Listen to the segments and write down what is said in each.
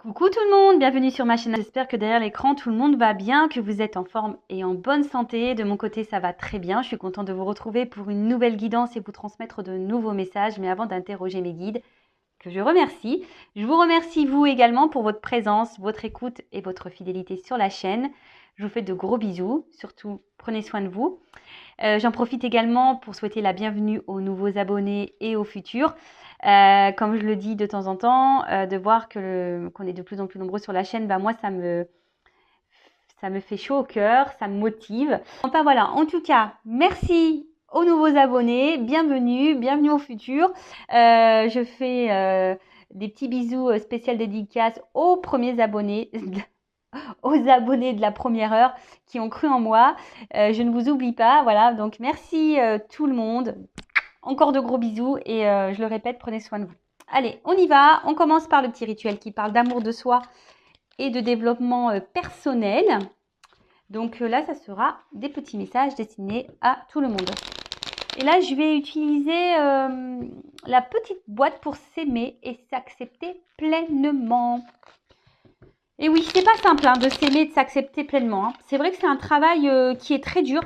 Coucou tout le monde, bienvenue sur ma chaîne. J'espère que derrière l'écran tout le monde va bien, que vous êtes en forme et en bonne santé. De mon côté ça va très bien, je suis contente de vous retrouver pour une nouvelle guidance et vous transmettre de nouveaux messages. Mais avant d'interroger mes guides, que je vous remercie vous également pour votre présence, votre écoute et votre fidélité sur la chaîne. Je vous fais de gros bisous, surtout prenez soin de vous. J'en profite également pour souhaiter la bienvenue aux nouveaux abonnés et aux futurs. Comme je le dis de temps en temps, de voir qu'on est de plus en plus nombreux sur la chaîne, bah moi ça me fait chaud au cœur, ça me motive. Enfin voilà, en tout cas, merci aux nouveaux abonnés, bienvenue aux futurs. Je fais des petits bisous spécial dédicaces aux premiers abonnés. Aux abonnés de la première heure qui ont cru en moi. Je ne vous oublie pas, voilà. Donc merci tout le monde. Encore de gros bisous et je le répète, prenez soin de vous. Allez, on y va. On commence par le petit rituel qui parle d'amour de soi et de développement personnel. Donc là, ça sera des petits messages destinés à tout le monde. Et là, je vais utiliser la petite boîte pour s'aimer et s'accepter pleinement. Et oui, c'est pas simple hein, de s'aimer et de s'accepter pleinement. Hein. C'est vrai que c'est un travail qui est très dur.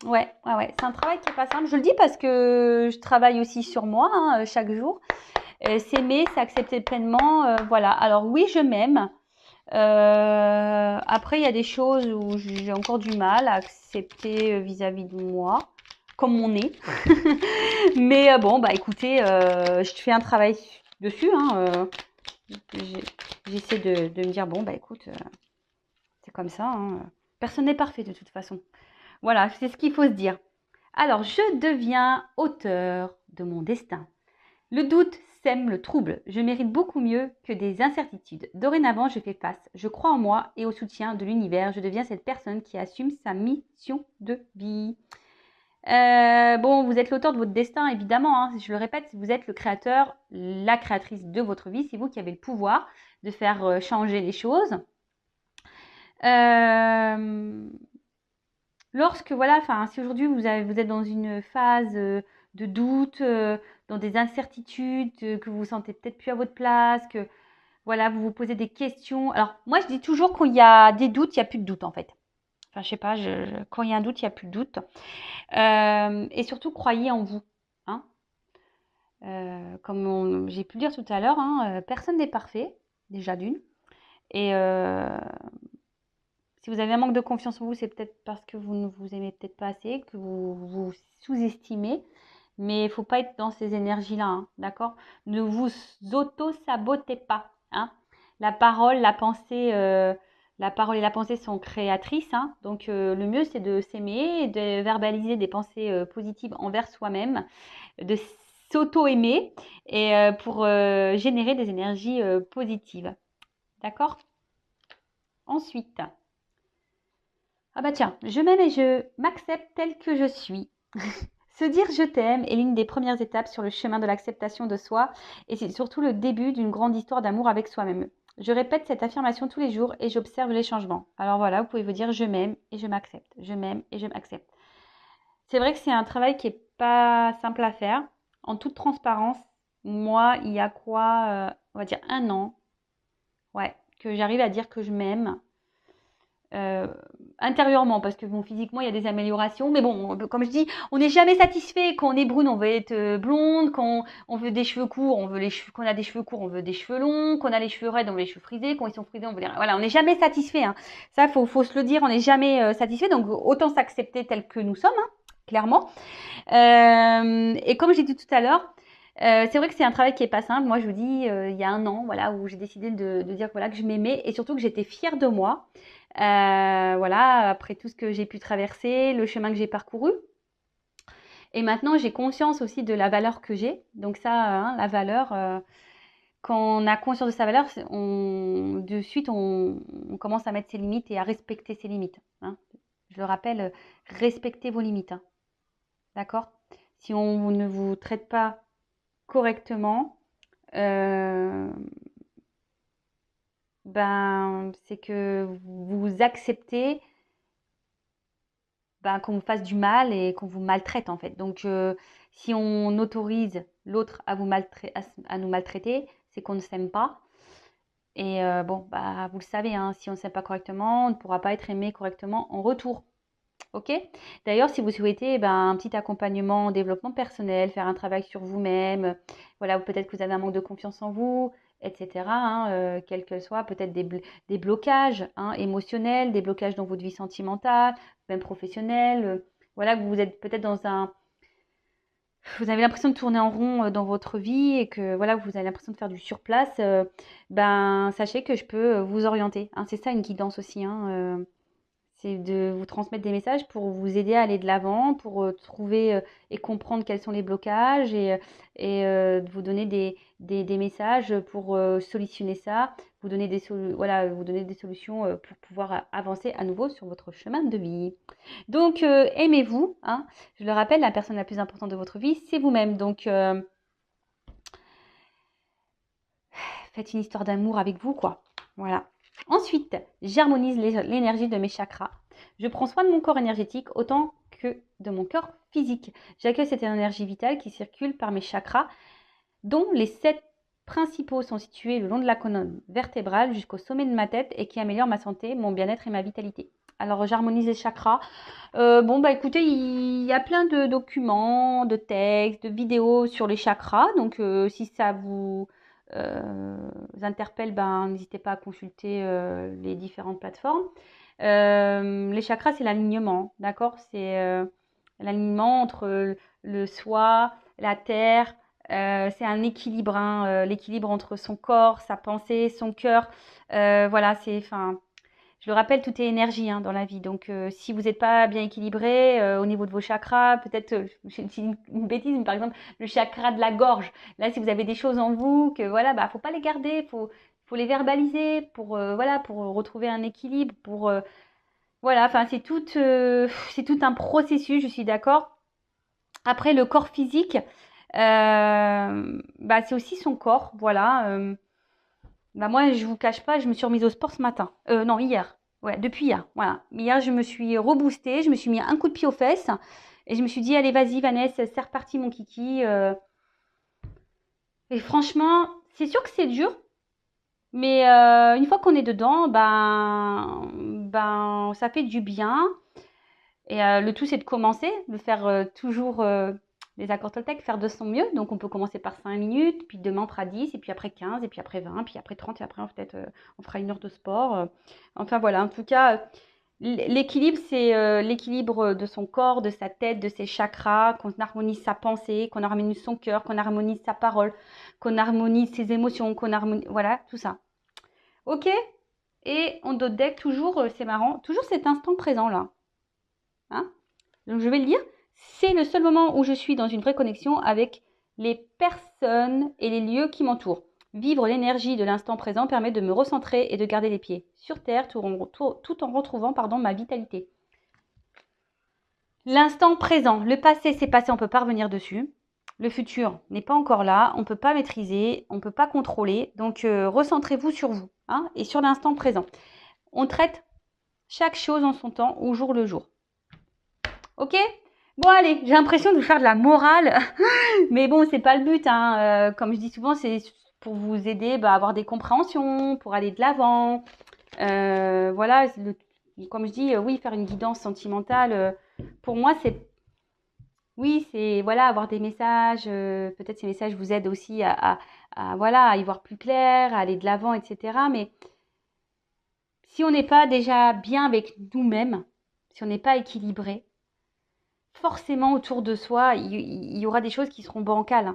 Ouais, c'est un travail qui est pas simple. Je le dis parce que je travaille aussi sur moi hein, chaque jour. S'aimer, s'accepter pleinement, voilà. Alors oui, je m'aime. Après, il y a des choses où j'ai encore du mal à accepter vis-à-vis de moi, comme mon nez. Mais bon, bah écoutez, je fais un travail dessus. Hein, j'essaie de me dire, bon, bah écoute, c'est comme ça. Hein. Personne n'est parfait de toute façon. Voilà, c'est ce qu'il faut se dire. Alors, je deviens auteur de mon destin. Le doute sème le trouble. Je mérite beaucoup mieux que des incertitudes. Dorénavant, je fais face. Je crois en moi et au soutien de l'univers. Je deviens cette personne qui assume sa mission de vie. Bon, vous êtes l'auteur de votre destin, évidemment. Hein. Je le répète, vous êtes le créateur, la créatrice de votre vie. C'est vous qui avez le pouvoir de faire changer les choses. Lorsque, voilà, enfin, si aujourd'hui vous êtes dans une phase de doute, dans des incertitudes, que vous vous sentez peut-être plus à votre place, que voilà, vous vous posez des questions. Alors, moi, je dis toujours qu'il y a des doutes, il n'y a plus de doute en fait. Enfin, je sais pas, quand il y a un doute, il n'y a plus de doute. Et surtout, croyez en vous. Hein. Comme j'ai pu le dire tout à l'heure, hein, personne n'est parfait, déjà d'une. Et si vous avez un manque de confiance en vous, c'est peut-être parce que vous ne vous aimez peut-être pas assez, que vous vous sous-estimez. Mais il ne faut pas être dans ces énergies-là, hein, d'accord? Ne vous auto-sabotez pas. Hein. La parole, la parole et la pensée sont créatrices. Hein, donc le mieux, c'est de s'aimer, de verbaliser des pensées positives envers soi-même, de s'auto-aimer et pour générer des énergies positives. D'accord? Ensuite. Ah bah tiens, je m'aime et je m'accepte telle que je suis. Se dire je t'aime est l'une des premières étapes sur le chemin de l'acceptation de soi et c'est surtout le début d'une grande histoire d'amour avec soi-même. Je répète cette affirmation tous les jours et j'observe les changements. Alors voilà, vous pouvez vous dire je m'aime et je m'accepte. Je m'aime et je m'accepte. C'est vrai que c'est un travail qui est pas simple à faire. En toute transparence, moi, il y a quoi, on va dire un an, ouais, que j'arrive à dire que je m'aime. Intérieurement, parce que bon, physiquement, il y a des améliorations. Mais bon, comme je dis, on n'est jamais satisfait. Quand on est brune, on veut être blonde. Quand on veut des cheveux courts, on veut les cheveux. Quand on a des cheveux courts, on veut des cheveux longs. Quand on a les cheveux raides, on veut les cheveux frisés. Quand ils sont frisés, on veut les... Voilà, on n'est jamais satisfait. Hein. Ça, faut se le dire, on n'est jamais satisfait. Donc, autant s'accepter tel que nous sommes, hein, clairement. Et comme j'ai dit tout à l'heure, c'est vrai que c'est un travail qui est pas simple. Moi, je vous dis, il y a un an, voilà, où j'ai décidé de dire voilà, que je m'aimais et surtout que j'étais fière de moi. Voilà, après tout ce que j'ai pu traverser, le chemin que j'ai parcouru. Et maintenant, j'ai conscience aussi de la valeur que j'ai. Donc ça, hein, la valeur, quand on a conscience de sa valeur, de suite, on commence à mettre ses limites et à respecter ses limites. Hein. Je le rappelle, respectez vos limites. Hein. D'accord? Si on ne vous traite pas correctement, ben, c'est que vous acceptez ben, qu'on vous fasse du mal et qu'on vous maltraite en fait. Donc, Si on autorise l'autre à nous maltraiter, c'est qu'on ne s'aime pas. Et bon, bah, vous le savez, hein, si on ne s'aime pas correctement, on ne pourra pas être aimé correctement en retour. Ok? D'ailleurs, si vous souhaitez ben, un petit accompagnement en développement personnel, faire un travail sur vous-même, voilà, peut-être que vous avez un manque de confiance en vous, etc., hein, quel que soit, peut-être des blocages hein, émotionnels, des blocages dans votre vie sentimentale, même professionnelle, voilà, que vous êtes peut-être dans vous avez l'impression de tourner en rond dans votre vie et que voilà, vous avez l'impression de faire du surplace, ben sachez que je peux vous orienter, hein. C'est ça une guidance aussi, hein, c'est de vous transmettre des messages pour vous aider à aller de l'avant, pour trouver et comprendre quels sont les blocages et de vous donner des messages pour solutionner ça, voilà, vous donner des solutions pour pouvoir avancer à nouveau sur votre chemin de vie. Donc, aimez-vous, hein. Je le rappelle, la personne la plus importante de votre vie, c'est vous-même. Donc, faites une histoire d'amour avec vous, quoi. Voilà. Ensuite, j'harmonise l'énergie de mes chakras. Je prends soin de mon corps énergétique autant que de mon corps physique. J'accueille cette énergie vitale qui circule par mes chakras, dont les 7 principaux sont situés le long de la colonne vertébrale jusqu'au sommet de ma tête et qui améliorent ma santé, mon bien-être et ma vitalité. Alors, j'harmonise les chakras. Bon, bah écoutez, il y a plein de documents, de textes, de vidéos sur les chakras. Donc, si ça vous interpelle, ben, n'hésitez pas à consulter les différentes plateformes. Les chakras, c'est l'alignement, d'accord? C'est l'alignement entre le soi, la terre. C'est un équilibre, hein, l'équilibre entre son corps, sa pensée, son cœur. Voilà, enfin, je le rappelle, tout est énergie hein, dans la vie. Donc, si vous n'êtes pas bien équilibré au niveau de vos chakras, peut-être, c'est une bêtise, mais par exemple, le chakra de la gorge. Là, si vous avez des choses en vous, que voilà, bah, faut pas les garder, faut les verbaliser pour, voilà, pour retrouver un équilibre, pour, voilà, enfin, c'est tout un processus, je suis d'accord. Après, le corps physique, bah, c'est aussi son corps, voilà. Bah moi, je vous cache pas, je me suis remise au sport ce matin. Non, hier. Ouais, depuis hier. Voilà. Hier, je me suis reboostée, je me suis mis un coup de pied aux fesses et je me suis dit, allez, vas-y, Vanessa, c'est reparti, mon kiki. Et franchement, c'est sûr que c'est dur, mais une fois qu'on est dedans, ben, ça fait du bien. Et le tout, c'est de commencer, de faire toujours les accords Toltec, faire de son mieux. Donc, on peut commencer par 5 minutes, puis demain, on fera 10, et puis après 15, et puis après 20, puis après 30, et après, peut-être, on fera 1 heure de sport. Enfin, voilà. En tout cas, l'équilibre, c'est l'équilibre de son corps, de sa tête, de ses chakras, qu'on harmonise sa pensée, qu'on harmonise son cœur, qu'on harmonise sa parole, qu'on harmonise ses émotions, qu'on harmonise... Voilà, tout ça. OK? Et on doit deck toujours, c'est marrant, toujours cet instant présent là. Hein? Donc je vais le dire, c'est le seul moment où je suis dans une vraie connexion avec les personnes et les lieux qui m'entourent. Vivre l'énergie de l'instant présent permet de me recentrer et de garder les pieds sur terre tout en retrouvant ma vitalité. L'instant présent, le passé c'est passé, on ne peut pas revenir dessus. Le futur n'est pas encore là, on ne peut pas maîtriser, on ne peut pas contrôler. Donc recentrez-vous sur vous hein, et sur l'instant présent. On traite chaque chose en son temps, au jour le jour. Ok? Bon allez, j'ai l'impression de vous faire de la morale, mais bon, c'est pas le but. Hein. Comme je dis souvent, c'est pour vous aider à avoir des compréhensions, pour aller de l'avant. Voilà, comme je dis, oui, faire une guidance sentimentale, pour moi, c'est... Oui, c'est voilà, avoir des messages, peut-être ces messages vous aident aussi voilà, à y voir plus clair, à aller de l'avant, etc. Mais si on n'est pas déjà bien avec nous-mêmes, si on n'est pas équilibré, forcément autour de soi, il y aura des choses qui seront bancales.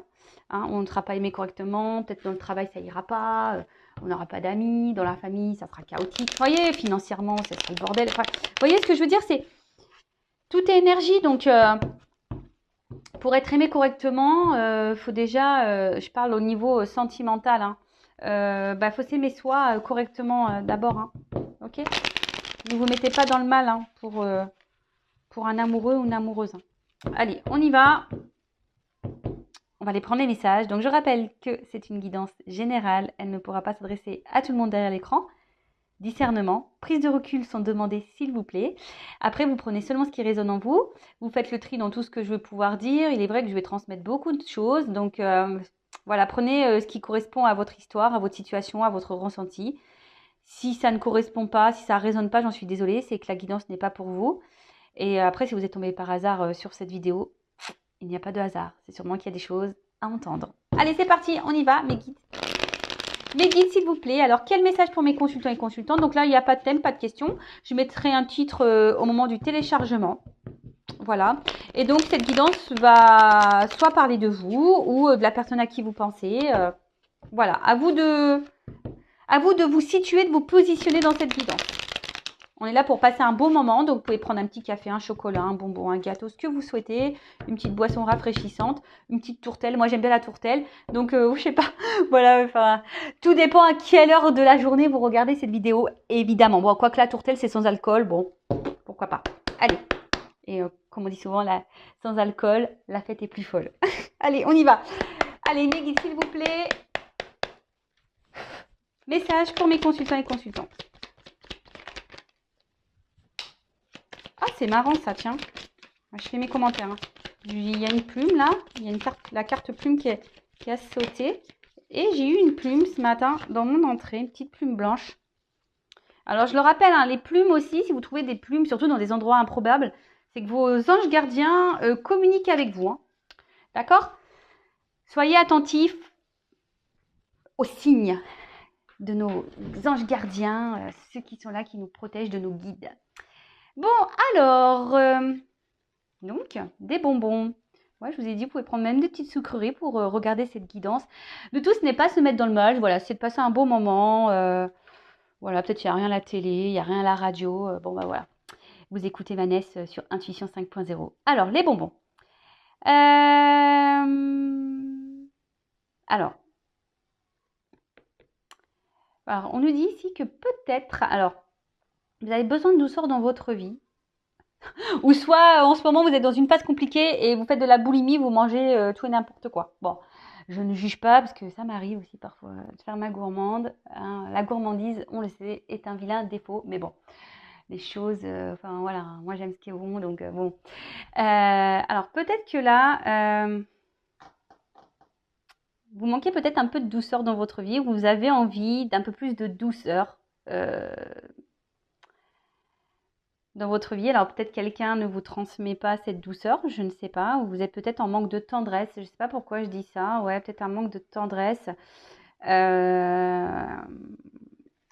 Hein, on ne sera pas aimé correctement, peut-être dans le travail ça ira pas, on n'aura pas d'amis, dans la famille ça sera chaotique. Vous voyez, financièrement ça sera le bordel. Enfin, vous voyez ce que je veux dire, c'est tout est énergie. Donc pour être aimé correctement, faut déjà, je parle au niveau sentimental, hein, faut s'aimer soi correctement d'abord. Hein, ok? Ne vous mettez pas dans le mal hein, pour un amoureux ou une amoureuse. Allez, on y va. On va aller prendre les messages. Donc, je rappelle que c'est une guidance générale. Elle ne pourra pas s'adresser à tout le monde derrière l'écran. discernement, prise de recul sont demandées s'il vous plaît. Après, vous prenez seulement ce qui résonne en vous. Vous faites le tri dans tout ce que je vais pouvoir dire. Il est vrai que je vais transmettre beaucoup de choses. Donc voilà, prenez ce qui correspond à votre histoire, à votre situation, à votre ressenti. Si ça ne correspond pas, si ça ne résonne pas, j'en suis désolée, c'est que la guidance n'est pas pour vous. Et après, si vous êtes tombé par hasard sur cette vidéo, il n'y a pas de hasard. C'est sûrement qu'il y a des choses à entendre. Allez, c'est parti, on y va, mes guides. Mes guides, s'il vous plaît. Alors, quel message pour mes consultants et consultantes? Donc là, il n'y a pas de thème, pas de question. Je mettrai un titre au moment du téléchargement. Voilà. Et donc, cette guidance va soit parler de vous ou de la personne à qui vous pensez. Voilà. À vous de vous situer, de vous positionner dans cette guidance. On est là pour passer un beau moment, donc vous pouvez prendre un petit café, un chocolat, un bonbon, un gâteau, ce que vous souhaitez, une petite boisson rafraîchissante, une petite tourtelle. Moi, j'aime bien la tourtelle, donc je sais pas, voilà, enfin, tout dépend à quelle heure de la journée vous regardez cette vidéo, évidemment. Bon, quoique la tourtelle, c'est sans alcool, bon, pourquoi pas. Allez, et comme on dit souvent, sans alcool, la fête est plus folle. Allez, on y va. Allez, mes guides, s'il vous plaît. Message pour mes consultants et consultantes. Ah, c'est marrant ça, tiens. Je fais mes commentaires. Hein. Il y a une plume là. Il y a la carte plume qui a sauté. Et j'ai eu une plume ce matin dans mon entrée. Une petite plume blanche. Alors, je le rappelle, hein, les plumes aussi, si vous trouvez des plumes, surtout dans des endroits improbables, c'est que vos anges gardiens communiquent avec vous. Hein. D'accord? Soyez attentifs aux signes de nos anges gardiens, ceux qui sont là, qui nous protègent, de nos guides. Bon, alors, donc, des bonbons. Ouais, je vous ai dit, vous pouvez prendre même des petites sucreries pour regarder cette guidance. Le tout, ce n'est pas se mettre dans le mal, voilà, c'est de passer un beau moment. Voilà, peut-être il n'y a rien à la télé, il n'y a rien à la radio. Bon, bah voilà, vous écoutez Vanessa sur Intuition 5.0. Alors, les bonbons. Alors, on nous dit ici que peut-être, alors, vous avez besoin de douceur dans votre vie. Ou soit, en ce moment, vous êtes dans une phase compliquée et vous faites de la boulimie, vous mangez tout et n'importe quoi. Bon, je ne juge pas parce que ça m'arrive aussi parfois de faire ma gourmande. Hein. La gourmandise, on le sait, est un vilain défaut. Mais bon, les choses, enfin voilà, moi j'aime ce qui est bon, donc bon. Alors peut-être que là, vous manquez peut-être un peu de douceur dans votre vie. Vous avez envie d'un peu plus de douceur. Dans votre vie. Alors peut-être quelqu'un ne vous transmet pas cette douceur, je ne sais pas, ou vous êtes peut-être en manque de tendresse, je ne sais pas pourquoi je dis ça, ouais, peut-être un manque de tendresse,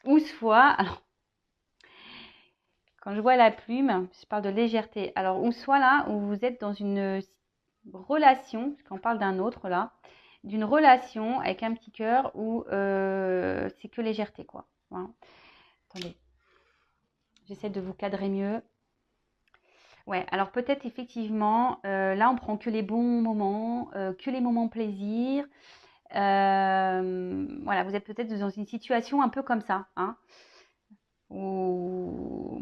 ou soit, alors, quand je vois la plume, je parle de légèreté, alors, ou soit là, où vous êtes dans une relation, parce qu'on parle d'un autre là, d'une relation avec un petit cœur où c'est que légèreté, quoi. Voilà. Attendez. J'essaie de vous cadrer mieux. Ouais, alors peut-être effectivement, là on prend que les bons moments, que les moments plaisir. Voilà, vous êtes peut-être dans une situation un peu comme ça, hein, ou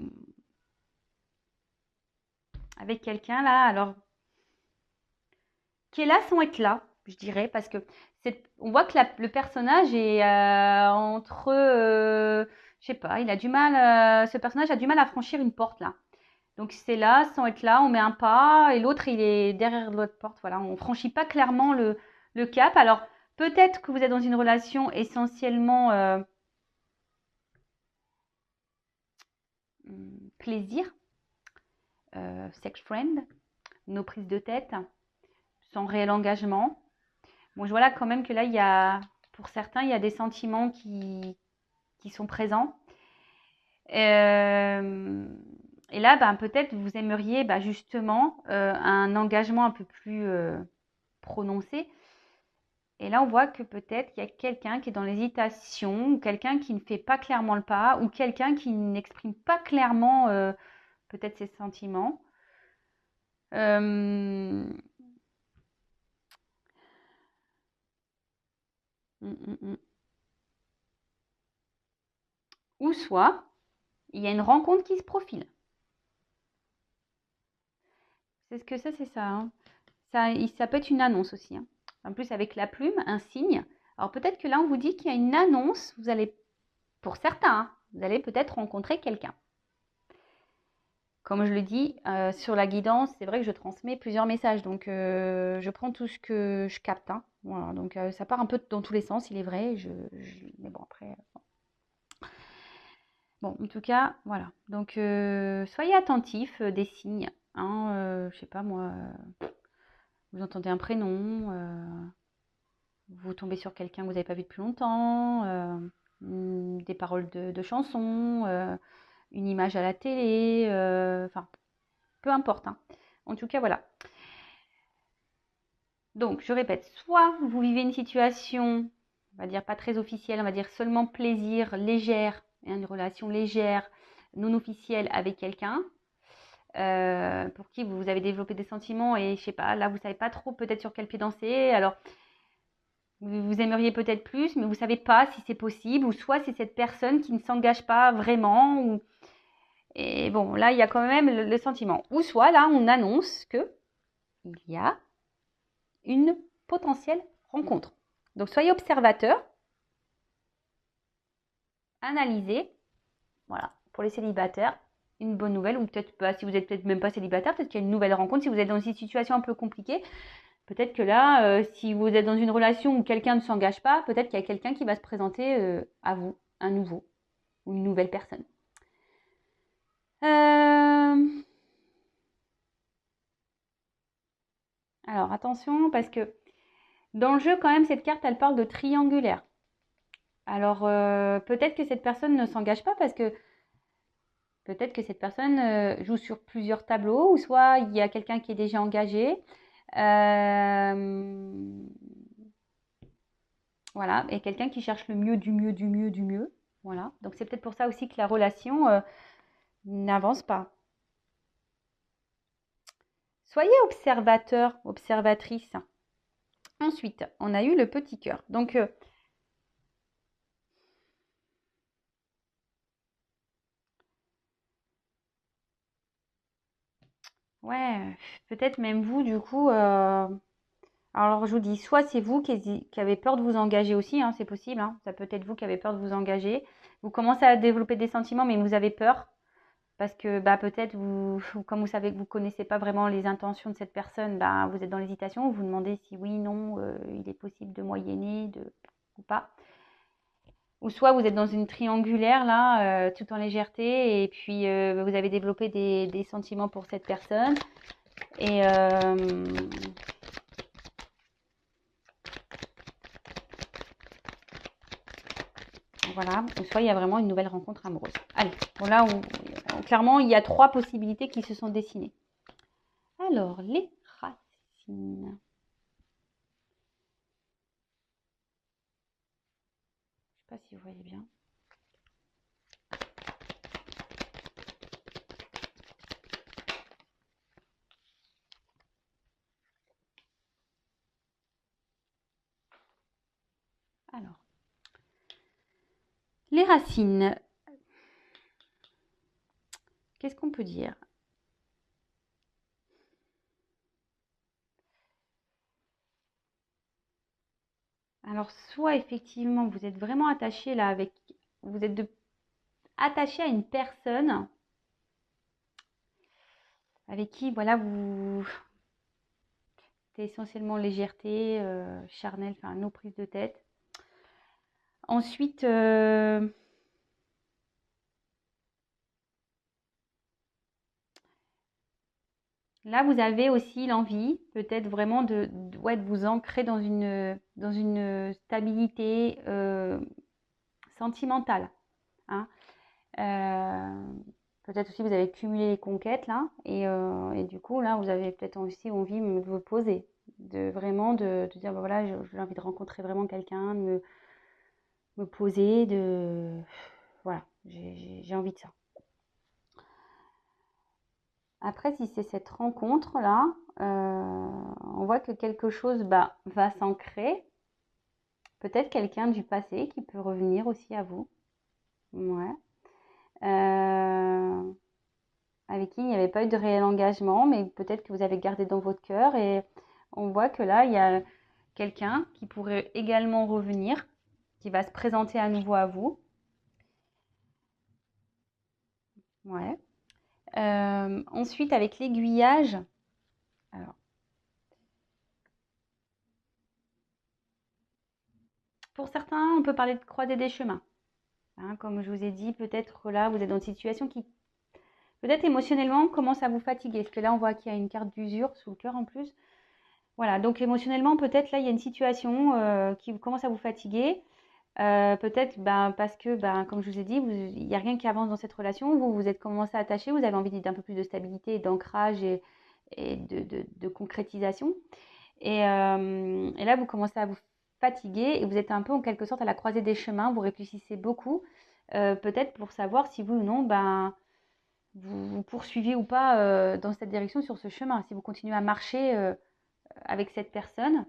avec quelqu'un là, alors qui est là sans être là, je dirais, parce que on voit que le personnage est entre, je sais pas, il a du mal, ce personnage a du mal à franchir une porte là. Donc c'est là, sans être là, on met un pas et l'autre il est derrière l'autre porte. Voilà, on franchit pas clairement le cap. Alors peut-être que vous êtes dans une relation essentiellement plaisir, sex friend, nos prises de tête, sans réel engagement. Bon, je vois là quand même que là il y a, pour certains, il y a des sentiments qui sont présents. Et là, ben, peut-être vous aimeriez justement un engagement un peu plus prononcé. Et là, on voit que peut-être il y a quelqu'un qui est dans l'hésitation, ou quelqu'un qui ne fait pas clairement le pas, ou quelqu'un qui n'exprime pas clairement peut-être ses sentiments. Ou soit, il y a une rencontre qui se profile. C'est ce que ça, c'est ça, hein. Ça peut être une annonce aussi. Hein. En plus, avec la plume, un signe. Alors peut-être que là, on vous dit qu'il y a une annonce. Vous allez, pour certains, hein, Vous allez peut-être rencontrer quelqu'un. Comme je le dis, sur la guidance, c'est vrai que je transmets plusieurs messages. Donc, je prends tout ce que je capte. Hein. Voilà, donc, ça part un peu dans tous les sens, il est vrai. Mais bon, après... Bon, en tout cas, voilà. Donc, soyez attentifs des signes. Hein, je sais pas moi, vous entendez un prénom, vous tombez sur quelqu'un que vous n'avez pas vu depuis longtemps, des paroles de chansons, une image à la télé, enfin, peu importe. Hein. En tout cas, voilà. Donc, je répète, soit vous vivez une situation, on va dire pas très officielle, on va dire seulement plaisir, légère, une relation légère, non officielle avec quelqu'un, pour qui vous avez développé des sentiments et je sais pas, là vous savez pas trop peut-être sur quel pied danser. Alors, vous aimeriez peut-être plus, mais vous savez pas si c'est possible, ou soit c'est cette personne qui ne s'engage pas vraiment, ou... Et bon, là, il y a quand même le sentiment. Ou soit, là, on annonce que il y a une potentielle rencontre. Donc, soyez observateur, analysez. Voilà, pour les célibataires, une bonne nouvelle, ou peut-être pas, si vous êtes peut-être même pas célibataire, peut-être qu'il y a une nouvelle rencontre. Si vous êtes dans une situation un peu compliquée, peut-être que là, si vous êtes dans une relation où quelqu'un ne s'engage pas, peut-être qu'il y a quelqu'un qui va se présenter à vous, un nouveau ou une nouvelle personne. Alors attention, parce que dans le jeu, quand même, cette carte, elle parle de triangulaire. Alors peut-être que cette personne ne s'engage pas parce que peut-être que cette personne joue sur plusieurs tableaux, ou soit il y a quelqu'un qui est déjà engagé. Voilà, et quelqu'un qui cherche le mieux du mieux du mieux du mieux. Voilà, donc c'est peut-être pour ça aussi que la relation n'avance pas. Soyez observateur, observatrice. Ensuite, on a eu le petit cœur. Donc, ouais, peut-être même vous, du coup. Alors, je vous dis, soit c'est vous qui avez peur de vous engager aussi, hein, c'est possible. Hein, ça peut être vous qui avez peur de vous engager. Vous commencez à développer des sentiments, mais vous avez peur. Parce que bah, peut-être, comme vous savez que vous ne connaissez pas vraiment les intentions de cette personne, bah, vous êtes dans l'hésitation, vous vous demandez si oui, non, il est possible de moyenner ou pas. Ou soit vous êtes dans une triangulaire, là, tout en légèreté, et puis vous avez développé des sentiments pour cette personne. Et voilà, ou soit il y a vraiment une nouvelle rencontre amoureuse. Allez, bon là, clairement, il y a 3 possibilités qui se sont dessinées. Alors, les racines. Je ne sais pas si vous voyez bien. Alors, les racines. Qu'est-ce qu'on peut dire? Alors, soit effectivement, vous êtes vraiment attaché là avec... Vous êtes attaché à une personne avec qui, voilà, c'est essentiellement légèreté, charnel, enfin, nos prises de tête. Ensuite, là, vous avez aussi l'envie, peut-être vraiment ouais, de vous ancrer dans une stabilité sentimentale. Hein. Peut-être aussi vous avez cumulé les conquêtes là, et du coup là, vous avez peut-être aussi envie de vous poser, de vraiment de dire bah, voilà, j'ai envie de rencontrer vraiment quelqu'un, de me poser, voilà, j'ai envie de ça. Après, si c'est cette rencontre-là, on voit que quelque chose bah, va s'ancrer. Peut-être quelqu'un du passé qui peut revenir aussi à vous. Ouais. Avec qui il n'y avait pas eu de réel engagement, mais peut-être que vous avez gardé dans votre cœur. Et on voit que là, il y a quelqu'un qui pourrait également revenir, qui va se présenter à nouveau à vous. Ouais. Ensuite, avec l'aiguillage, alors, pour certains, on peut parler de croiser des chemins. Hein, comme je vous ai dit, peut-être là, vous êtes dans une situation qui, peut-être émotionnellement, commence à vous fatiguer. Parce que là, on voit qu'il y a une carte d'usure sous le cœur en plus. Voilà, donc émotionnellement, peut-être là, il y a une situation qui commence à vous fatiguer. Peut-être parce que, comme je vous ai dit, il n'y a rien qui avance dans cette relation. Vous vous êtes commencé à attacher, vous avez envie d'un peu plus de stabilité, d'ancrage et de concrétisation. Et là, vous commencez à vous fatiguer et vous êtes un peu en quelque sorte à la croisée des chemins. Vous réfléchissez beaucoup, peut-être pour savoir si oui ou non, vous poursuivez ou pas dans cette direction sur ce chemin. Si vous continuez à marcher avec cette personne.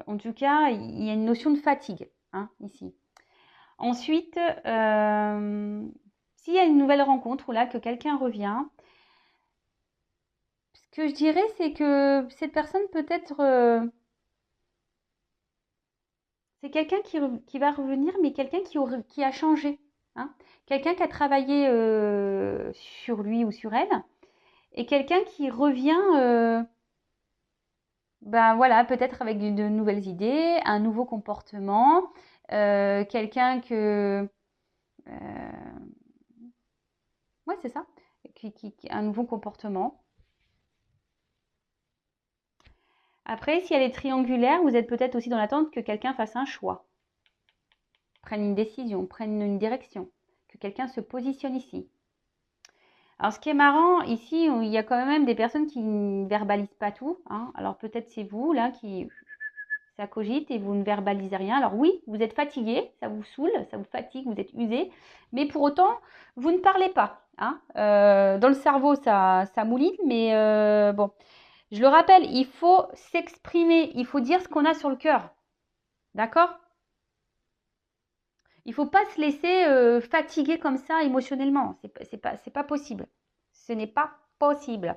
En tout cas, il y a une notion de fatigue hein, ici. Ensuite, s'il y a une nouvelle rencontre ou là que quelqu'un revient, ce que je dirais, c'est que cette personne peut-être, c'est quelqu'un qui va revenir, mais quelqu'un qui a changé. Hein. Quelqu'un qui a travaillé sur lui ou sur elle, et quelqu'un qui revient, voilà, peut-être avec de nouvelles idées, un nouveau comportement, quelqu'un que... ouais, c'est ça, un nouveau comportement. Après, si elle est triangulaire, vous êtes peut-être aussi dans l'attente que quelqu'un fasse un choix, prenne une décision, prenne une direction, que quelqu'un se positionne ici. Alors, ce qui est marrant, ici, il y a quand même des personnes qui ne verbalisent pas tout. Hein. Alors, peut-être c'est vous, là, qui... ça cogite et vous ne verbalisez rien. Alors oui, vous êtes fatigué, ça vous saoule, ça vous fatigue, vous êtes usé, mais pour autant, vous ne parlez pas. Hein. Dans le cerveau, ça mouline, mais bon, je le rappelle, il faut s'exprimer, il faut dire ce qu'on a sur le cœur. D'accord? Il ne faut pas se laisser fatiguer comme ça émotionnellement. C'est pas possible. Ce n'est pas possible.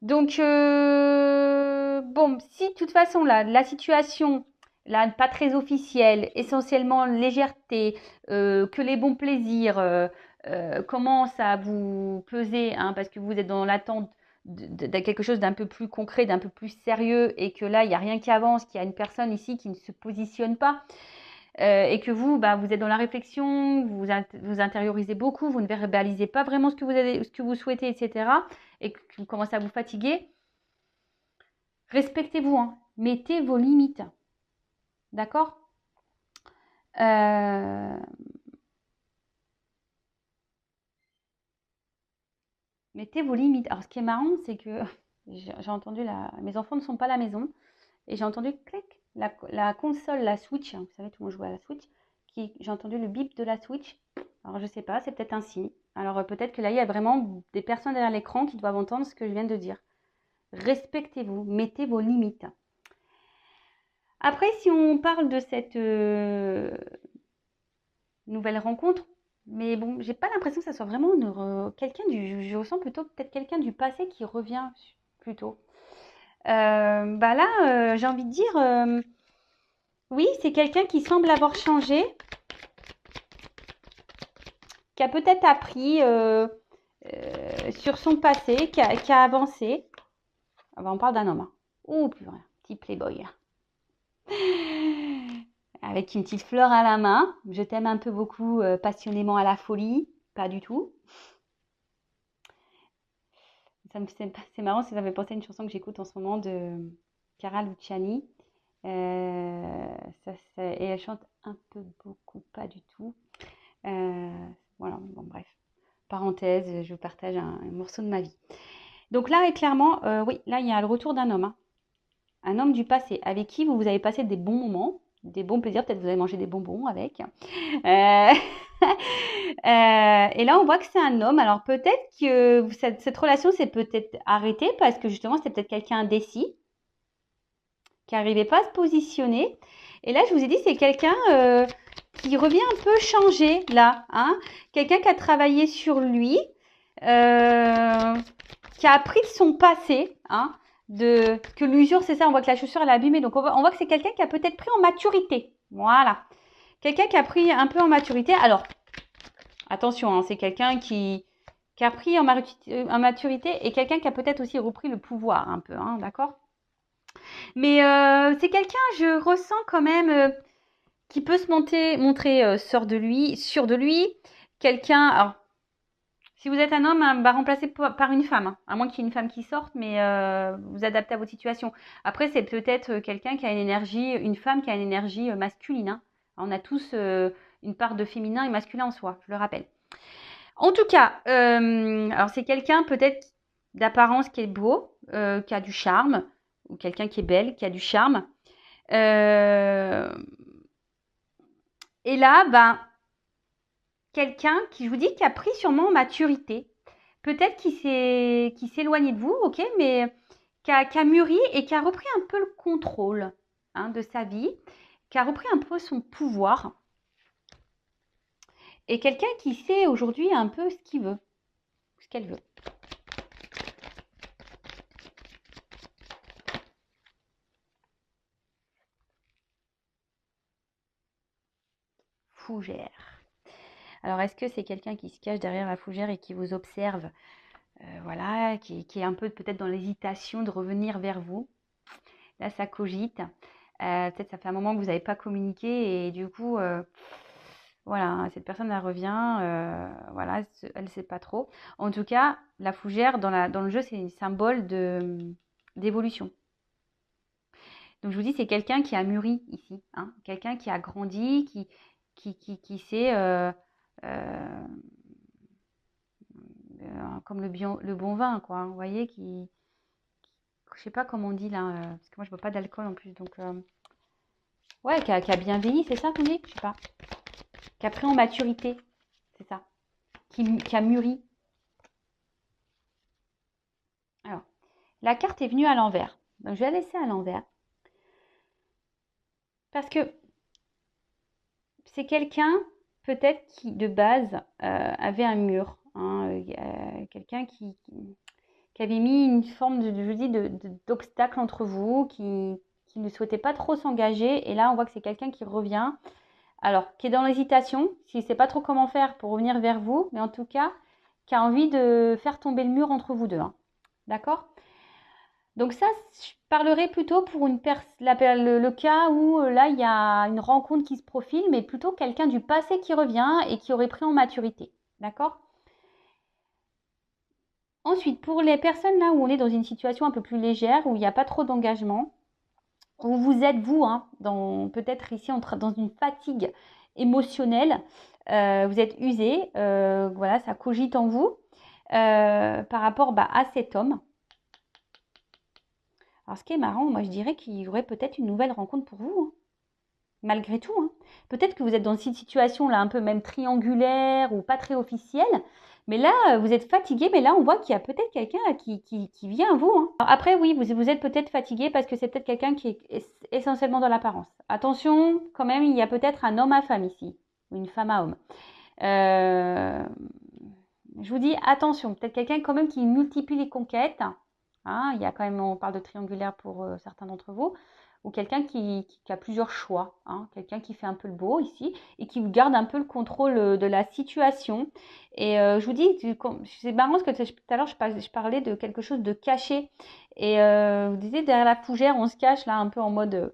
Donc, bon, si de toute façon, là, la situation, là, pas très officielle, essentiellement légèreté, que les bons plaisirs commencent à vous peser, hein, parce que vous êtes dans l'attente de quelque chose d'un peu plus concret, d'un peu plus sérieux, et que là, il n'y a rien qui avance, qu'il y a une personne ici qui ne se positionne pas, et que vous, vous êtes dans la réflexion, vous intériorisez beaucoup, vous ne verbalisez pas vraiment ce que vous souhaitez, etc., et que vous commencez à vous fatiguer, respectez-vous, hein. Mettez vos limites. D'accord? Mettez vos limites. Alors, ce qui est marrant, c'est que j'ai entendu mes enfants ne sont pas à la maison et j'ai entendu clic, la console, la Switch. Hein, vous savez, tout le monde joue à la Switch. J'ai entendu le bip de la Switch. Alors, je sais pas, c'est peut-être un signe. Alors, peut-être que là, il y a vraiment des personnes derrière l'écran qui doivent entendre ce que je viens de dire. Respectez-vous, mettez vos limites. Après, si on parle de cette nouvelle rencontre, mais bon, j'ai pas l'impression que ça soit vraiment quelqu'un je ressens plutôt peut-être quelqu'un du passé qui revient plutôt. Là, j'ai envie de dire, oui, c'est quelqu'un qui semble avoir changé, qui a peut-être appris sur son passé, qui a avancé. Ah on parle d'un homme. Hein. Oh, plus rien, petit playboy. Avec une petite fleur à la main. Je t'aime un peu beaucoup, passionnément à la folie. Pas du tout. C'est marrant, ça me fait penser à une chanson que j'écoute en ce moment de Cara Luciani. Et elle chante un peu beaucoup, pas du tout. Voilà, bon bref. Parenthèse, je vous partage un morceau de ma vie. Donc là, clairement, oui, là, il y a le retour d'un homme. Hein. Un homme du passé, avec qui vous avez passé des bons moments, des bons plaisirs. Peut-être vous avez mangé des bonbons avec. Et là, on voit que c'est un homme. Alors peut-être que cette relation s'est peut-être arrêtée parce que justement, c'était peut-être quelqu'un indécis qui n'arrivait pas à se positionner. Et là, je vous ai dit, c'est quelqu'un qui revient un peu changé là. Hein, quelqu'un qui a travaillé sur lui, qui a appris de son passé. Hein, que l'usure, c'est ça, on voit que la chaussure, elle est abîmée. Donc, on voit que c'est quelqu'un qui a peut-être pris en maturité. Voilà. Quelqu'un qui a pris un peu en maturité. Alors, Attention, hein, c'est quelqu'un qui a pris en maturité et quelqu'un qui a peut-être aussi repris le pouvoir un peu, hein, d'accord? Mais c'est quelqu'un, je ressens quand même, qui peut se montrer sûr de lui. Quelqu'un, alors, si vous êtes un homme, hein, bah, remplacé par une femme, hein, à moins qu'il y ait une femme qui sorte, mais vous adaptez à votre situation. Après, c'est peut-être quelqu'un qui a une énergie, une femme qui a une énergie masculine, hein. On a tous une part de féminin et masculin en soi, je le rappelle. En tout cas, alors c'est quelqu'un peut-être d'apparence qui est beau, qui a du charme, ou quelqu'un qui est belle, qui a du charme. Euh, et là, ben, quelqu'un qui, je vous dis, qui a pris sûrement en maturité. Peut-être qui s'est éloigné de vous, ok, mais qui a mûri et qui a repris un peu le contrôle, hein, de sa vie, qui a repris un peu son pouvoir. Et quelqu'un qui sait aujourd'hui un peu ce qu'il veut, ce qu'elle veut. Fougère. Alors, est-ce que c'est quelqu'un qui se cache derrière la fougère et qui vous observe, voilà, qui est un peu peut-être dans l'hésitation de revenir vers vous? Là, ça cogite. Peut-être ça fait un moment que vous n'avez pas communiqué et du coup, voilà, cette personne, elle revient, voilà, elle ne sait pas trop. En tout cas, la fougère, dans le jeu, c'est un symbole d'évolution. Donc, je vous dis, c'est quelqu'un qui a mûri ici, hein, quelqu'un qui a grandi, qui sait, comme le bon vin, quoi, hein, vous voyez, je sais pas comment on dit là, parce que moi, je bois pas d'alcool en plus, donc, ouais, qui a bien vieilli, c'est ça qu'on dit? Je sais pas. Qui a pris en maturité, c'est ça. Qui a mûri. Alors, la carte est venue à l'envers. Donc, je vais la laisser à l'envers. Parce que c'est quelqu'un, peut-être, qui, de base, avait un mur, hein, quelqu'un qui avait mis une forme je dis, d'obstacle entre vous, qui ne souhaitait pas trop s'engager. Et là, on voit que c'est quelqu'un qui revient. Alors, qui est dans l'hésitation, qui ne sait pas trop comment faire pour revenir vers vous, mais en tout cas, qui a envie de faire tomber le mur entre vous deux, hein. D'accord? Donc ça, je parlerai plutôt pour le cas où là, il y a une rencontre qui se profile, mais plutôt quelqu'un du passé qui revient et qui aurait pris en maturité. D'accord? Ensuite, pour les personnes là où on est dans une situation un peu plus légère, où il n'y a pas trop d'engagement, où vous êtes vous, hein, peut-être ici dans une fatigue émotionnelle, vous êtes usé, voilà, ça cogite en vous par rapport à cet homme. Alors, ce qui est marrant, moi je dirais qu'il y aurait peut-être une nouvelle rencontre pour vous, hein, malgré tout, hein. Peut-être que vous êtes dans cette situation là un peu même triangulaire ou pas très officielle, mais là vous êtes fatigué, mais là on voit qu'il y a peut-être quelqu'un qui vient à vous, hein. Alors, après oui, vous êtes peut-être fatigué parce que c'est peut-être quelqu'un qui est essentiellement dans l'apparence. Attention, quand même, il y a peut-être un homme à femme ici, ou une femme à homme. Euh, je vous dis attention, peut-être quelqu'un quand même qui multiplie les conquêtes, hein, il y a quand même, on parle de triangulaire pour certains d'entre vous, ou quelqu'un qui a plusieurs choix, hein, quelqu'un qui fait un peu le beau ici et qui garde un peu le contrôle de la situation. Et je vous dis, c'est marrant parce que tout à l'heure je parlais de quelque chose de caché. Et vous disiez derrière la fougère, on se cache là un peu en mode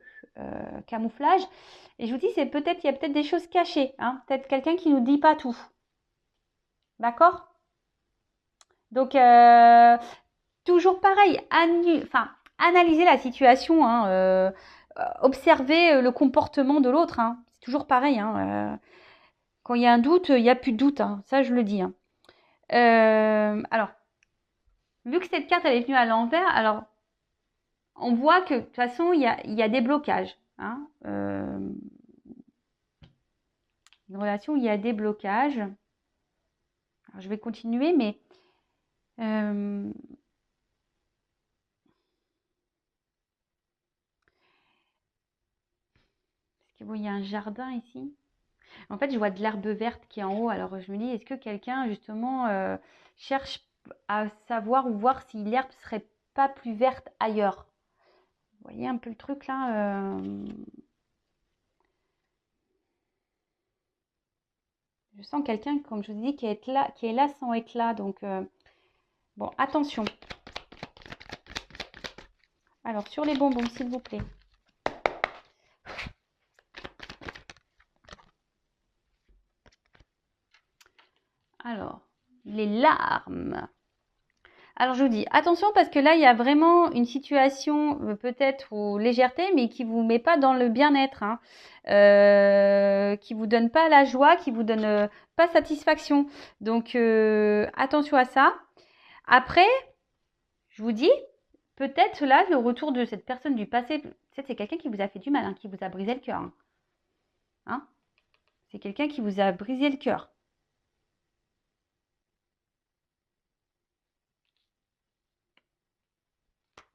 camouflage. Et je vous dis, il y a peut-être des choses cachées, hein, peut-être quelqu'un qui nous dit pas tout. D'accord? Donc, toujours pareil, analyser la situation, hein, observer le comportement de l'autre, hein. C'est toujours pareil, hein, quand il y a un doute, il n'y a plus de doute, hein. Ça, je le dis, hein. Alors, vu que cette carte elle est venue à l'envers, alors on voit que de toute façon, il y a des blocages, hein. Une relation où il y a des blocages. Alors, je vais continuer, mais il y a un jardin ici. En fait, je vois de l'herbe verte qui est en haut. Alors, je me dis, est-ce que quelqu'un, justement, cherche à savoir ou voir si l'herbe serait pas plus verte ailleurs? Vous voyez un peu le truc là? Je sens quelqu'un, comme je vous dis, qui est là sans être là. Donc, bon, attention. Alors, sur les bonbons, s'il vous plaît. Alors, les larmes. Alors, je vous dis, attention parce que là, il y a vraiment une situation peut-être ou légèreté, mais qui vous met pas dans le bien-être, hein, qui vous donne pas la joie, qui vous donne pas satisfaction. Donc, attention à ça. Après, je vous dis, peut-être là, le retour de cette personne du passé, peut-être c'est quelqu'un qui vous a fait du mal, hein, qui vous a brisé le cœur. Hein. C'est quelqu'un qui vous a brisé le cœur.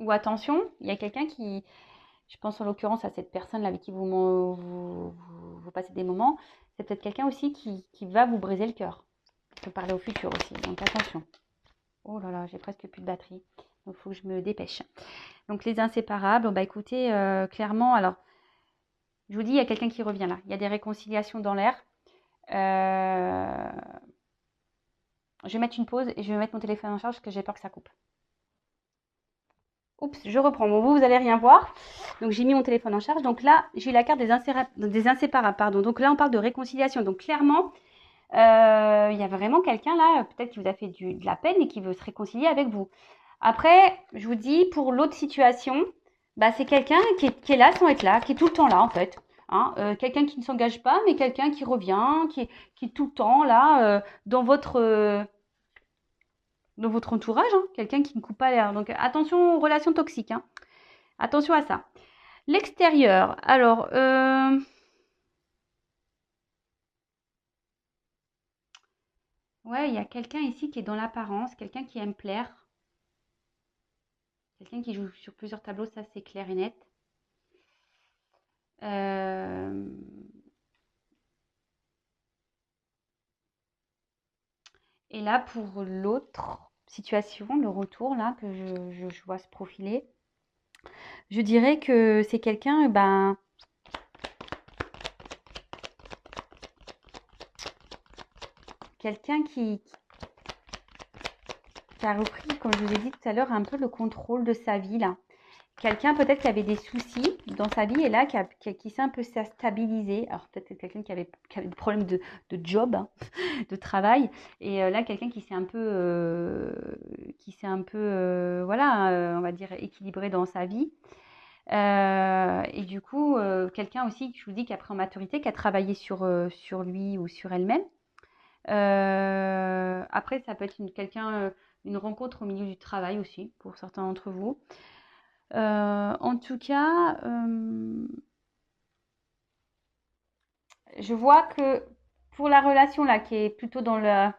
Ou attention, il y a quelqu'un qui, je pense en l'occurrence à cette personne-là avec qui vous passez des moments, c'est peut-être quelqu'un aussi qui va vous briser le cœur. On peut parler au futur aussi, donc attention. Oh là là, j'ai presque plus de batterie, donc il faut que je me dépêche. Donc les inséparables, bah écoutez, clairement, alors, je vous dis, il y a quelqu'un qui revient là. Il y a des réconciliations dans l'air. Je vais mettre une pause et je vais mettre mon téléphone en charge parce que j'ai peur que ça coupe. Oups, je reprends. Bon, vous allez rien voir. Donc, j'ai mis mon téléphone en charge. Donc là, j'ai eu la carte des inséparables. Pardon. Donc là, on parle de réconciliation. Donc, clairement, il y a vraiment quelqu'un là, peut-être qui vous a fait de la peine et qui veut se réconcilier avec vous. Après, je vous dis, pour l'autre situation, bah, c'est quelqu'un qui est là sans être là, qui est tout le temps là, en fait. Hein, quelqu'un qui ne s'engage pas, mais quelqu'un qui revient, qui est tout le temps là, dans votre entourage, hein, quelqu'un qui ne coupe pas l'air. Donc attention aux relations toxiques, hein. Attention à ça. L'extérieur, alors, ouais, il y a quelqu'un ici qui est dans l'apparence, quelqu'un qui aime plaire, quelqu'un qui joue sur plusieurs tableaux, ça c'est clair et net. Euh, Et là, pour l'autre situation, le retour là que je vois se profiler, je dirais que c'est quelqu'un, ben, quelqu'un qui a repris, comme je vous ai dit tout à l'heure, un peu le contrôle de sa vie là. Quelqu'un peut-être qui avait des soucis dans sa vie et là qui s'est un peu stabilisé. Alors peut-être quelqu'un qui avait des problèmes de job, hein, de travail. Et là, quelqu'un qui s'est un peu voilà, on va dire, équilibré dans sa vie. Et du coup, quelqu'un aussi, je vous dis, qui a pris en maturité, qui a travaillé sur lui ou sur elle-même. Après, ça peut être une rencontre au milieu du travail aussi, pour certains d'entre vous. En tout cas, je vois que pour la relation là, qui est plutôt dans la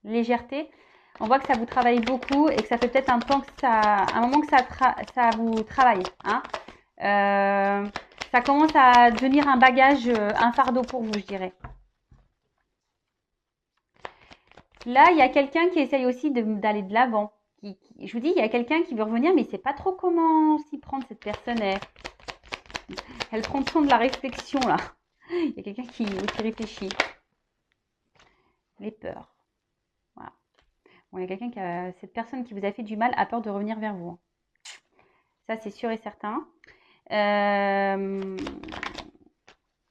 légèreté, on voit que ça vous travaille beaucoup et que ça fait peut-être un moment que ça vous travaille. Hein. Ça commence à devenir un bagage, un fardeau pour vous, je dirais. Là, il y a quelqu'un qui essaye aussi d'aller de l'avant. Je vous dis, il y a quelqu'un qui veut revenir, mais il ne sait pas trop comment s'y prendre, cette personne. Elle prend le temps de la réflexion, là. Il y a quelqu'un qui réfléchit. Les peurs. Voilà. Bon, il y a quelqu'un cette personne qui vous a fait du mal a peur de revenir vers vous. Ça, c'est sûr et certain.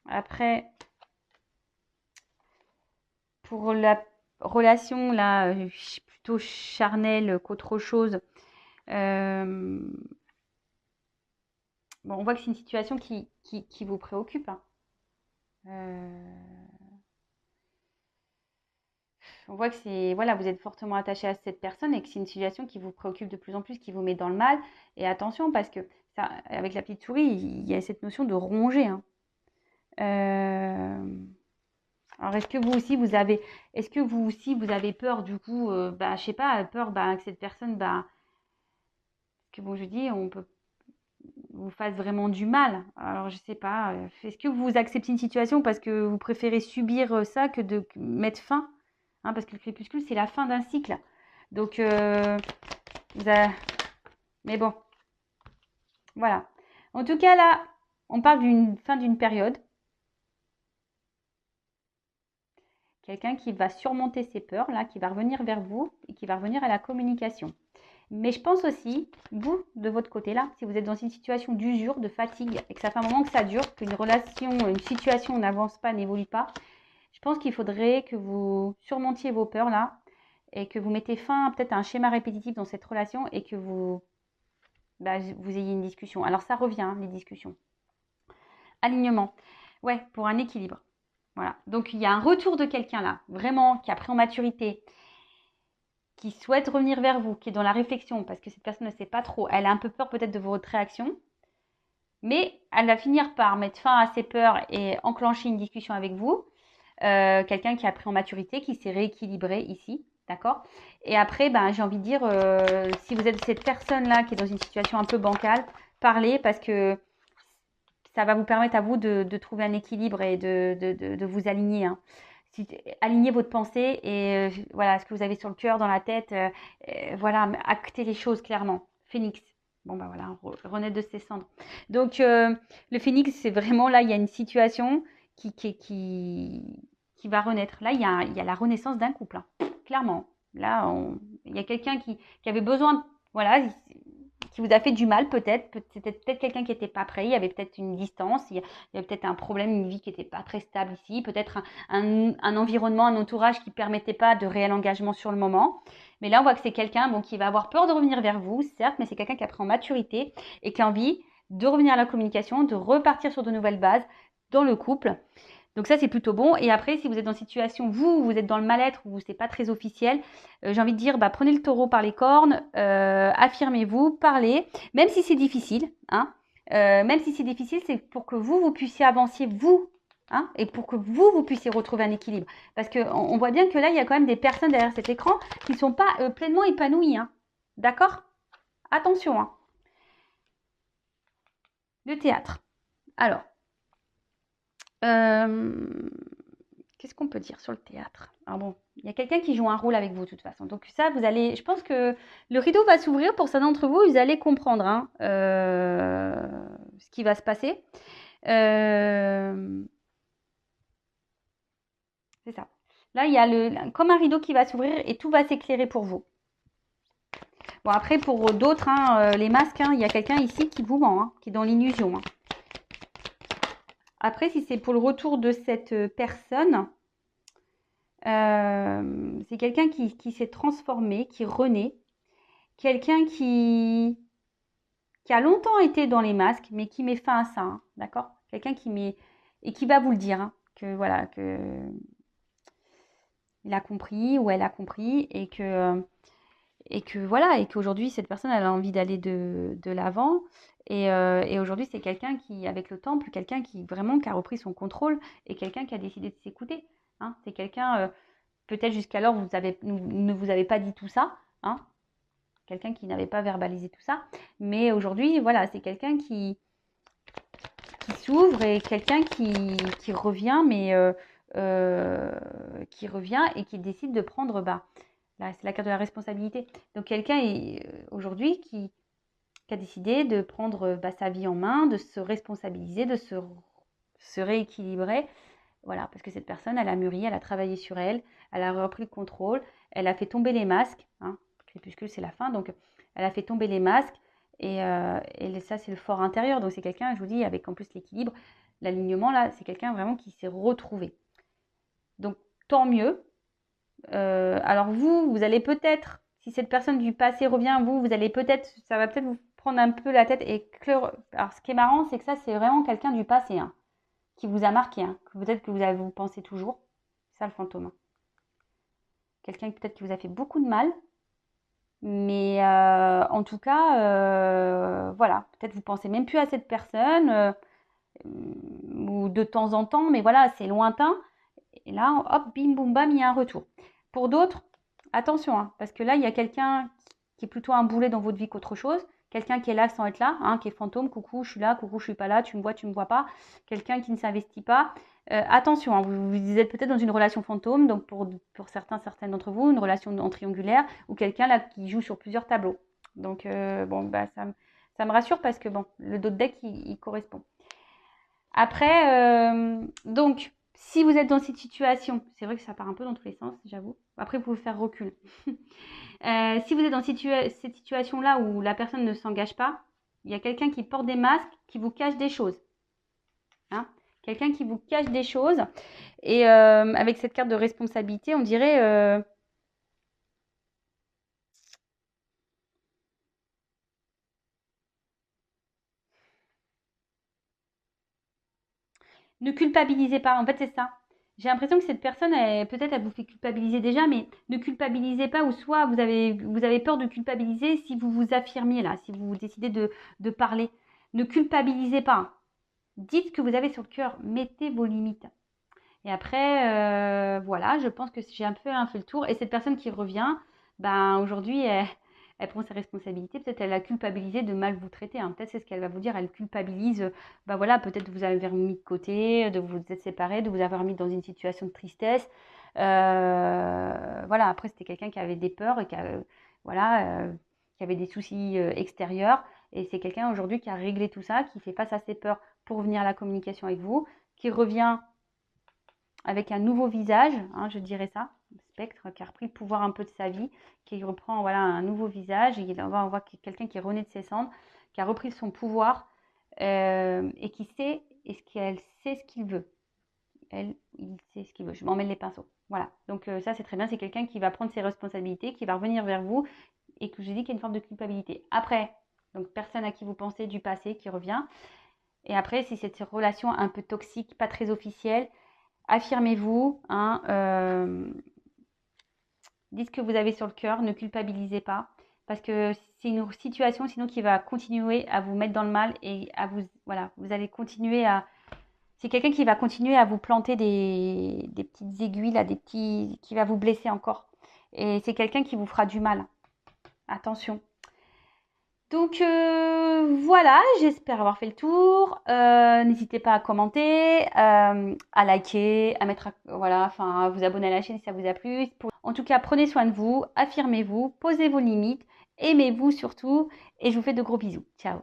Après, pour la relation, là, plutôt charnelle qu'autre chose, bon, on voit que c'est une situation qui vous préoccupe. Hein. On voit que c'est, voilà, vous êtes fortement attaché à cette personne et que c'est une situation qui vous préoccupe de plus en plus, qui vous met dans le mal. Et attention, parce que ça, avec la petite souris, il y a cette notion de ronger. Hein. Alors, est-ce que vous aussi, vous avez peur du coup, bah, je sais pas, peur bah, que cette personne, bah, que bon, je dis, on peut vous fasse vraiment du mal. Alors, je sais pas, est-ce que vous acceptez une situation parce que vous préférez subir ça que de mettre fin? Hein, parce que le crépuscule, c'est la fin d'un cycle. Donc, vous avez- mais bon, voilà. En tout cas, là, on parle d'une fin d'une période. quelqu'un qui va surmonter ses peurs, là, qui va revenir vers vous et qui va revenir à la communication. Mais je pense aussi, vous, de votre côté là, si vous êtes dans une situation d'usure, de fatigue, et que ça fait un moment que ça dure, qu'une relation, une situation n'avance pas, n'évolue pas, je pense qu'il faudrait que vous surmontiez vos peurs là et que vous mettez fin peut-être à un schéma répétitif dans cette relation et que vous ayez une discussion. Alors ça revient, hein, les discussions. Alignement. Ouais, pour un équilibre. Voilà. Donc il y a un retour de quelqu'un là, vraiment, qui a pris en maturité, qui souhaite revenir vers vous, qui est dans la réflexion, parce que cette personne ne sait pas trop, elle a un peu peur peut-être de votre réaction, mais elle va finir par mettre fin à ses peurs et enclencher une discussion avec vous. Quelqu'un qui a pris en maturité, qui s'est rééquilibré ici, d'accord? Et après, j'ai envie de dire, si vous êtes cette personne-là qui est dans une situation un peu bancale, parlez parce que ça va vous permettre à vous de trouver un équilibre et de vous aligner, hein. Alignez votre pensée et voilà, ce que vous avez sur le cœur, dans la tête, voilà, actez les choses clairement. Phénix. Bon, voilà, renaître de ses cendres. Donc, le phénix, c'est vraiment là, il y a une situation qui va renaître. Là, il y a la renaissance d'un couple, hein, clairement. Là, il y a quelqu'un qui avait besoin, voilà, qui vous a fait du mal peut-être. C'était peut-être quelqu'un qui n'était pas prêt. Il y avait peut-être une distance. Il y avait peut-être un problème, une vie qui n'était pas très stable ici. Peut-être un environnement, un entourage qui ne permettait pas de réel engagement sur le moment. Mais là, on voit que c'est quelqu'un qui va avoir peur de revenir vers vous, certes, mais c'est quelqu'un qui a pris en maturité et qui a envie de revenir à la communication, de repartir sur de nouvelles bases dans le couple. Donc ça, c'est plutôt bon. Et après, si vous êtes dans une situation, vous êtes dans le mal-être, ou c'est pas très officiel, j'ai envie de dire, prenez le taureau par les cornes, affirmez-vous, parlez, même si c'est difficile, hein. Même si c'est difficile, c'est pour que vous puissiez avancer, vous, hein, et pour que vous puissiez retrouver un équilibre. Parce qu'on voit bien que là, il y a quand même des personnes derrière cet écran qui ne sont pas pleinement épanouies, hein. D'accord? Attention, hein. Le théâtre. Alors, qu'est-ce qu'on peut dire sur le théâtre? Alors bon, il y a quelqu'un qui joue un rôle avec vous de toute façon. Donc ça, vous allez, je pense que le rideau va s'ouvrir pour certains d'entre vous. Vous allez comprendre, hein, ce qui va se passer. C'est ça. Là, il y a comme un rideau qui va s'ouvrir et tout va s'éclairer pour vous. Bon, après, pour d'autres, hein, les masques, hein, il y a quelqu'un ici qui vous ment, hein, qui est dans l'illusion, hein. Après, si c'est pour le retour de cette personne, c'est quelqu'un qui s'est transformé, qui renaît. Quelqu'un qui a longtemps été dans les masques, mais qui met fin à ça, hein, d'accord? Quelqu'un qui met et qui va vous le dire, hein, que voilà, que il a compris ou elle a compris et que voilà, et qu'aujourd'hui cette personne elle a envie d'aller de l'avant. Et aujourd'hui c'est quelqu'un qui, avec le temple, quelqu'un qui vraiment qui a repris son contrôle et quelqu'un qui a décidé de s'écouter, hein. C'est quelqu'un, peut-être jusqu'alors ne vous avez pas dit tout ça, hein. Quelqu'un qui n'avait pas verbalisé tout ça. Mais aujourd'hui, voilà, c'est quelqu'un qui s'ouvre et quelqu'un qui revient, mais qui revient et qui décide de prendre, là, c'est la carte de la responsabilité. Donc quelqu'un aujourd'hui qui a décidé de prendre sa vie en main, de se responsabiliser, de se rééquilibrer. Voilà, parce que cette personne, elle a mûri, elle a travaillé sur elle, elle a repris le contrôle, elle a fait tomber les masques, hein. Crépuscule, c'est la fin, donc elle a fait tomber les masques et ça, c'est le fort intérieur. Donc c'est quelqu'un, je vous dis, avec en plus l'équilibre, l'alignement, là, c'est quelqu'un vraiment qui s'est retrouvé. Donc tant mieux. Alors vous allez peut-être, si cette personne du passé revient, vous allez peut-être, ça va peut-être vous prendre un peu la tête et alors ce qui est marrant, c'est que ça, c'est vraiment quelqu'un du passé, hein, qui vous a marqué, hein, que peut-être que vous pensez toujours. C'est ça le fantôme, hein. Quelqu'un peut-être qui vous a fait beaucoup de mal. Mais en tout cas, voilà, peut-être vous pensez même plus à cette personne, ou de temps en temps, mais voilà, c'est lointain. Et là, hop, bim, boum, bam, il y a un retour. Pour d'autres, attention, hein, parce que là, il y a quelqu'un qui est plutôt un boulet dans votre vie qu'autre chose. Quelqu'un qui est là sans être là, hein, qui est fantôme, coucou, je suis là, coucou, je suis pas là, tu me vois pas. Quelqu'un qui ne s'investit pas. Attention, hein, vous êtes peut-être dans une relation fantôme, donc pour certaines d'entre vous, une relation en triangulaire, ou quelqu'un là qui joue sur plusieurs tableaux. Donc ça me rassure parce que bon, le dos de deck il correspond. Après, donc Si vous êtes dans cette situation, c'est vrai que ça part un peu dans tous les sens, j'avoue. Après, vous pouvez faire recul. Si vous êtes dans cette situation-là où la personne ne s'engage pas, il y a quelqu'un qui porte des masques, qui vous cache des choses. Hein, quelqu'un qui vous cache des choses. Et avec cette carte de responsabilité, on dirait... ne culpabilisez pas. En fait, c'est ça. J'ai l'impression que cette personne, peut-être elle vous fait culpabiliser déjà, mais ne culpabilisez pas, ou soit vous avez peur de culpabiliser si vous vous affirmiez là, si vous décidez de parler. Ne culpabilisez pas. Dites ce que vous avez sur le cœur. Mettez vos limites. Et après, voilà, je pense que j'ai un peu fait le tour. Et cette personne qui revient, ben aujourd'hui, elle prend ses responsabilités. Peut-être elle a culpabilisé de mal vous traiter. Hein. Peut-être c'est ce qu'elle va vous dire. Elle culpabilise, ben voilà, peut-être de vous avoir mis de côté, de vous être séparés, de vous avoir mis dans une situation de tristesse. Voilà, après, c'était quelqu'un qui avait des peurs et voilà, qui avait des soucis extérieurs. Et c'est quelqu'un aujourd'hui qui a réglé tout ça, qui fait face à ses peurs pour venir à la communication avec vous, qui revient avec un nouveau visage, hein, je dirais ça, le spectre qui a repris le pouvoir un peu de sa vie, qui reprend voilà, un nouveau visage, et on voit quelqu'un qui est rené de ses cendres, qui a repris son pouvoir et qui sait, qu'elle sait ce qu'il veut. Il sait ce qu'il veut. Je m'en mêle les pinceaux. Voilà. Donc ça, c'est très bien. C'est quelqu'un qui va prendre ses responsabilités, qui va revenir vers vous et que je dis qu'il y a une forme de culpabilité. Après, donc personne à qui vous pensez du passé qui revient. Et après, si cette relation un peu toxique, pas très officielle, affirmez-vous, hein, dites ce que vous avez sur le cœur, ne culpabilisez pas, parce que c'est une situation sinon qui va continuer à vous mettre dans le mal et à vous, voilà, vous allez continuer à, c'est quelqu'un qui va continuer à vous planter des petites aiguilles là, qui va vous blesser encore. Et c'est quelqu'un qui vous fera du mal. Attention. Donc voilà, j'espère avoir fait le tour. N'hésitez pas à commenter, à liker, à mettre, voilà, enfin, à vous abonner à la chaîne si ça vous a plu. En tout cas, prenez soin de vous, affirmez-vous, posez vos limites, aimez-vous surtout, et je vous fais de gros bisous. Ciao.